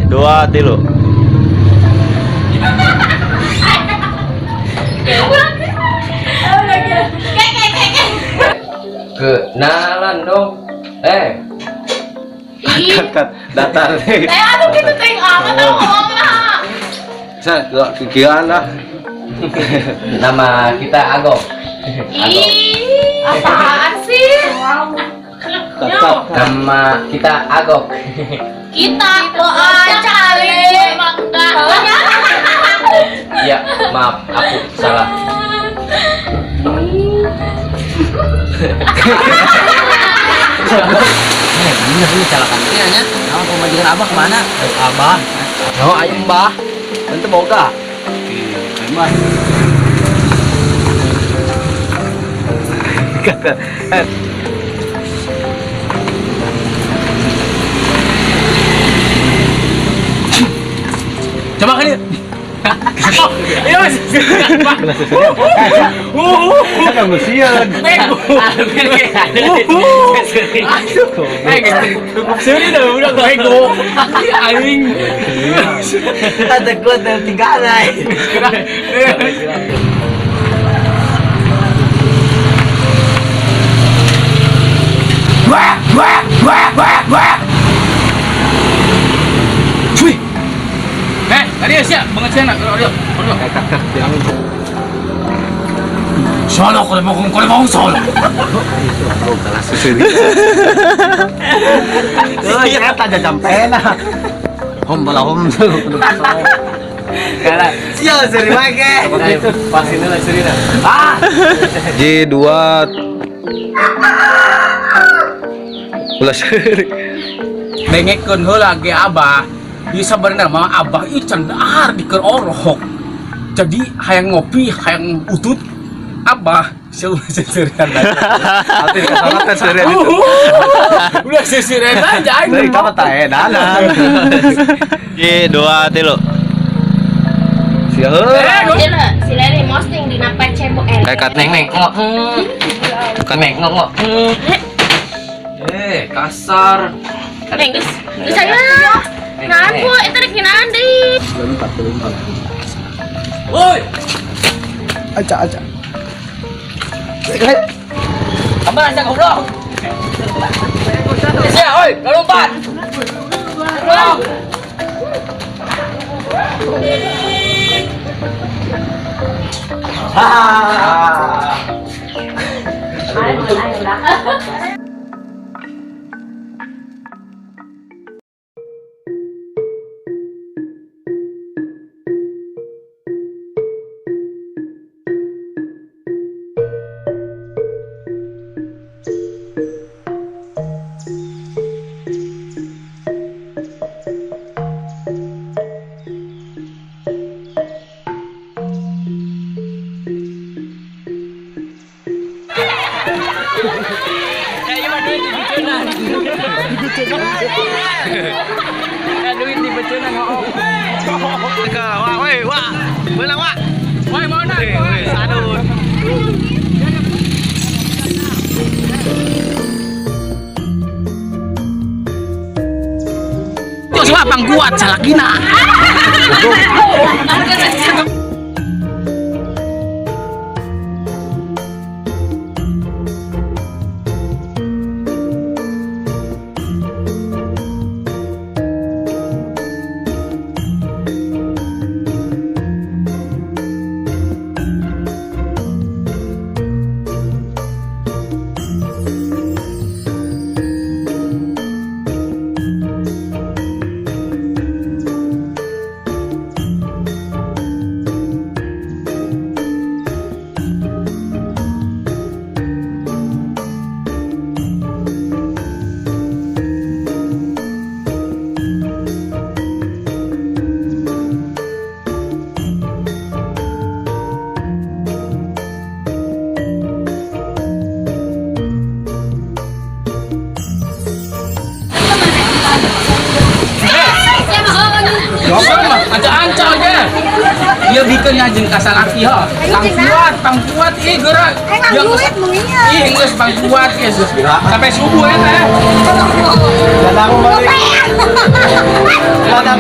2, 3. Kenalan dong. Kat datar nih. Aduh gitu ting apa tau ngomong lah. Sa, kekian lah. Nama kita Agok. Ih, apaan sih? Nama kita Agok. Kita aja kali emang enggak. Iya, maaf, aku salah. Ini calakan ini hanya. Nah, pemajikan abah kemana? Abah. Oh, ayo mbah. Tentu boga. Mas. Kata Coba kali. Ini mas. kan musian. Sini dah udah bego. Anjing. Ada kuat dan tinggalan. Tadi siap mengecek nak. Solo kalau mau solo. Saya tak ada campena. Hom bala hom tuh. Kala, siapa seri lagi? Vaksinnya lah seri dah. J2 ulah seri. Bengekkeun heula ge abah. Ieu sabarna mah abah ieu can dahar dikeun orok. Jadi hayang ngopi, hayang utut abah seureun Atuh kasana teh seri itu. udah sesireun aja aing. Dari ka tah edan. J2 3. Sia heuh. Si Leri posting di napa cebok Kayak kat Neng ngok. Bukan neng ngok. Kasar. Neng geus saya. Nah, Bu, itu rek ginaan deui. Woi, Aca. abah asa goblok. Sia, oi, lompat. Duit di becenan oh. Wah, beunang wa. Woi, mau nak? Sadun. Tuh siapa bang kuat salakina. Iya bikin ya jeung kasar aki ha. Pang kuat gerak. Geus pang kuat geus. Sampai subuh eta. Dadang balik. Dadang